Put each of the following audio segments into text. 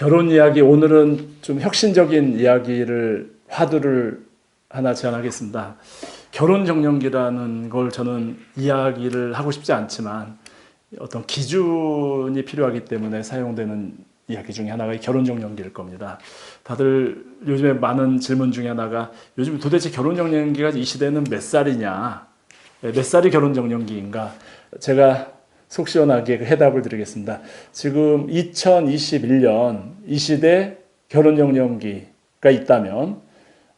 결혼 이야기, 오늘은 좀 혁신적인 이야기를 화두를 하나 제안하겠습니다. 결혼 정년기라는 걸 저는 이야기를 하고 싶지 않지만 어떤 기준이 필요하기 때문에 사용되는 이야기 중에 하나가 결혼 정년기일 겁니다. 다들 요즘에 많은 질문 중에 하나가 요즘 도대체 결혼 정년기가 이 시대는 몇 살이냐? 몇 살이 결혼 정년기인가? 제가 속 시원하게 그 해답을 드리겠습니다. 지금 2021년 이 시대 결혼 정년기가 있다면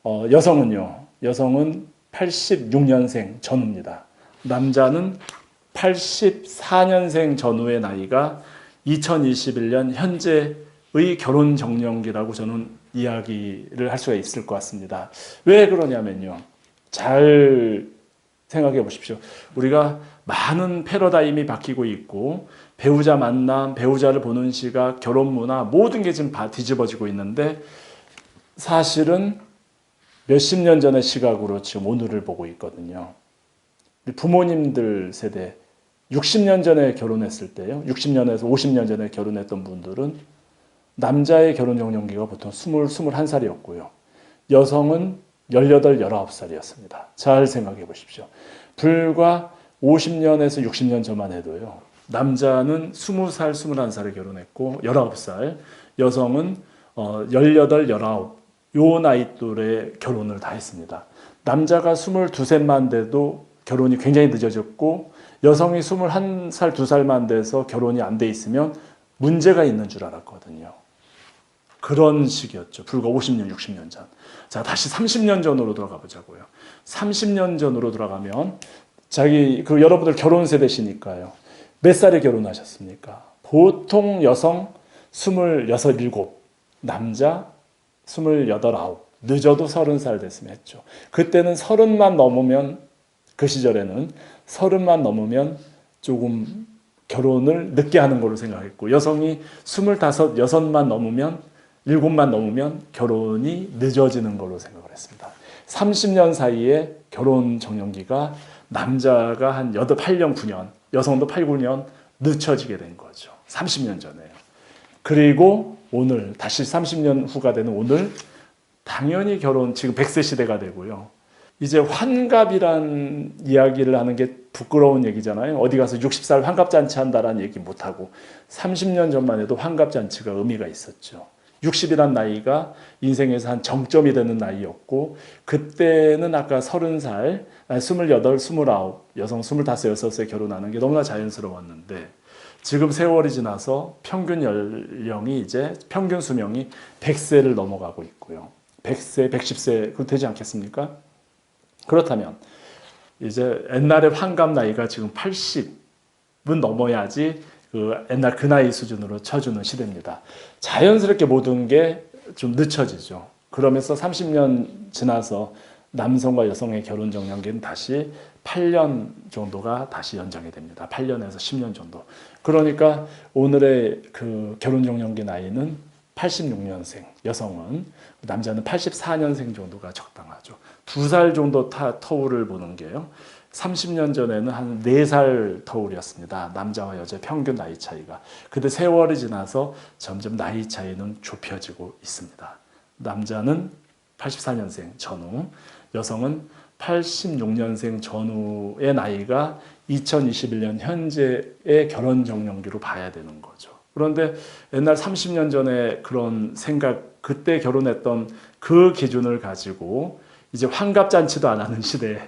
여성은요. 여성은 86년생 전후입니다. 남자는 84년생 전후의 나이가 2021년 현재의 결혼 정년기라고 저는 이야기를 할 수가 있을 것 같습니다. 왜 그러냐면요. 잘 생각해 보십시오. 우리가 많은 패러다임이 바뀌고 있고 배우자 만남, 배우자를 보는 시각, 결혼 문화 모든 게 지금 다 뒤집어지고 있는데 사실은 몇십 년 전의 시각으로 지금 오늘을 보고 있거든요. 부모님들 세대 60년 전에 결혼했을 때요. 60년에서 50년 전에 결혼했던 분들은 남자의 결혼 정년기가 보통 20, 21살이었고요. 여성은 18, 19살이었습니다. 잘 생각해 보십시오. 불과 50년에서 60년 전만 해도요. 남자는 20살, 21살에 결혼했고 19살, 여성은 18, 19, 요 나이 또래 결혼을 다 했습니다. 남자가 22, 3만 돼도 결혼이 굉장히 늦어졌고 여성이 21살, 2살만 돼서 결혼이 안 돼 있으면 문제가 있는 줄 알았거든요. 그런 시기였죠. 불과 50년, 60년 전. 자, 다시 30년 전으로 돌아가 보자고요. 30년 전으로 돌아가면 여러분들 결혼 세대시니까요. 몇 살에 결혼하셨습니까? 보통 여성 26, 7, 남자 28, 9, 늦어도 30살 됐으면 했죠. 그때는 30만 넘으면 그 시절에는 30만 넘으면 조금 결혼을 늦게 하는 걸로 생각했고 여성이 25, 6만 넘으면 7만 넘으면 결혼이 늦어지는 걸로 생각을 했습니다. 30년 사이에 결혼 정년기가 남자가 한 8년, 9년, 여성도 8, 9년 늦춰지게 된 거죠. 30년 전에요. 그리고 오늘 다시 30년 후가 되는 오늘 당연히 결혼 지금 100세 시대가 되고요. 이제 환갑이란 이야기를 하는 게 부끄러운 얘기잖아요. 어디 가서 60살 환갑잔치 한다라는 얘기 못하고 30년 전만 해도 환갑잔치가 의미가 있었죠. 60이란 나이가 인생에서 한 정점이 되는 나이였고 그때는 아까 30살, 28, 29, 여성 25, 6에 결혼하는 게 너무나 자연스러웠는데 지금 세월이 지나서 평균 연령이 이제 평균 수명이 100세를 넘어가고 있고요. 100세, 110세 그 되지 않겠습니까? 그렇다면 이제 옛날의 환갑 나이가 지금 80은 넘어야지 옛날 그 나이 수준으로 쳐주는 시대입니다. 자연스럽게 모든 게 좀 늦춰지죠. 그러면서 30년 지나서 남성과 여성의 결혼 정년기는 다시 8년 정도가 다시 연장이 됩니다. 8년에서 10년 정도. 그러니까 오늘의 그 결혼 정년기 나이는 86년생, 여성은 남자는 84년생 정도가 적당하죠. 2살 정도 터울을 보는 게요. 30년 전에는 한 4살 터울이었습니다. 남자와 여자의 평균 나이 차이가. 근데 세월이 지나서 점점 나이 차이는 좁혀지고 있습니다. 남자는 84년생 전후, 여성은 86년생 전후의 나이가 2021년 현재의 결혼 정년기로 봐야 되는 거죠. 그런데 옛날 30년 전에 그런 생각, 그때 결혼했던 그 기준을 가지고 이제 환갑잔치도 안 하는 시대에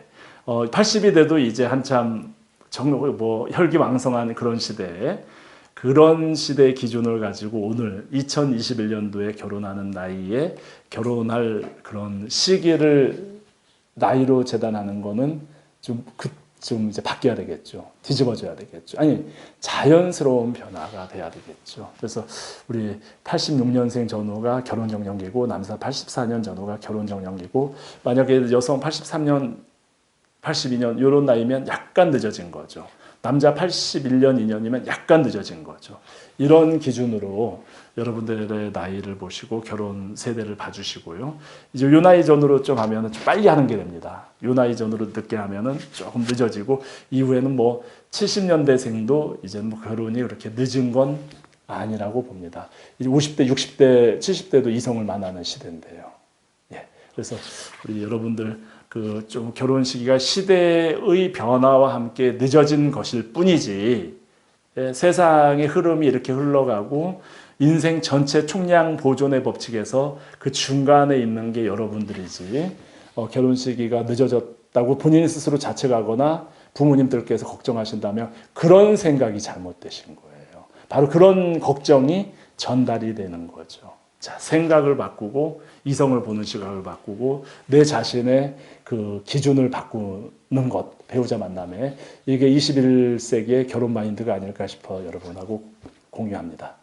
80이 돼도 이제 한참 혈기왕성한 그런 시대에 그런 시대의 기준을 가지고 오늘 2021년도에 결혼하는 나이에 결혼할 그런 시기를 나이로 재단하는 거는 좀 이제 바뀌어야 되겠죠. 뒤집어져야 되겠죠. 아니, 자연스러운 변화가 돼야 되겠죠. 그래서 우리 86년생 전후가 결혼 정년기고 남자 84년 전후가 결혼 정년기고 만약에 여성 83년 82년 이런 나이면 약간 늦어진 거죠. 남자 81년 2년이면 약간 늦어진 거죠. 이런 기준으로 여러분들의 나이를 보시고 결혼 세대를 봐주시고요. 이제 요 나이 전으로 좀 하면 좀 빨리 하는 게 됩니다. 요 나이 전으로 늦게 하면은 조금 늦어지고 이후에는 뭐 70년대생도 이제 뭐 결혼이 그렇게 늦은 건 아니라고 봅니다. 이제 50대, 60대, 70대도 이성을 만나는 시대인데요. 예. 그래서 우리 여러분들 그 좀 결혼 시기가 시대의 변화와 함께 늦어진 것일 뿐이지, 예, 세상의 흐름이 이렇게 흘러가고 인생 전체 총량 보존의 법칙에서 그 중간에 있는 게 여러분들이지, 결혼 시기가 늦어졌다고 본인 스스로 자책하거나 부모님들께서 걱정하신다면 그런 생각이 잘못되신 거예요. 바로 그런 걱정이 전달이 되는 거죠. 자, 생각을 바꾸고 이성을 보는 시각을 바꾸고 내 자신의 그 기준을 바꾸는 것, 배우자 만남에, 이게 21세기의 결혼 마인드가 아닐까 싶어 여러분하고 공유합니다.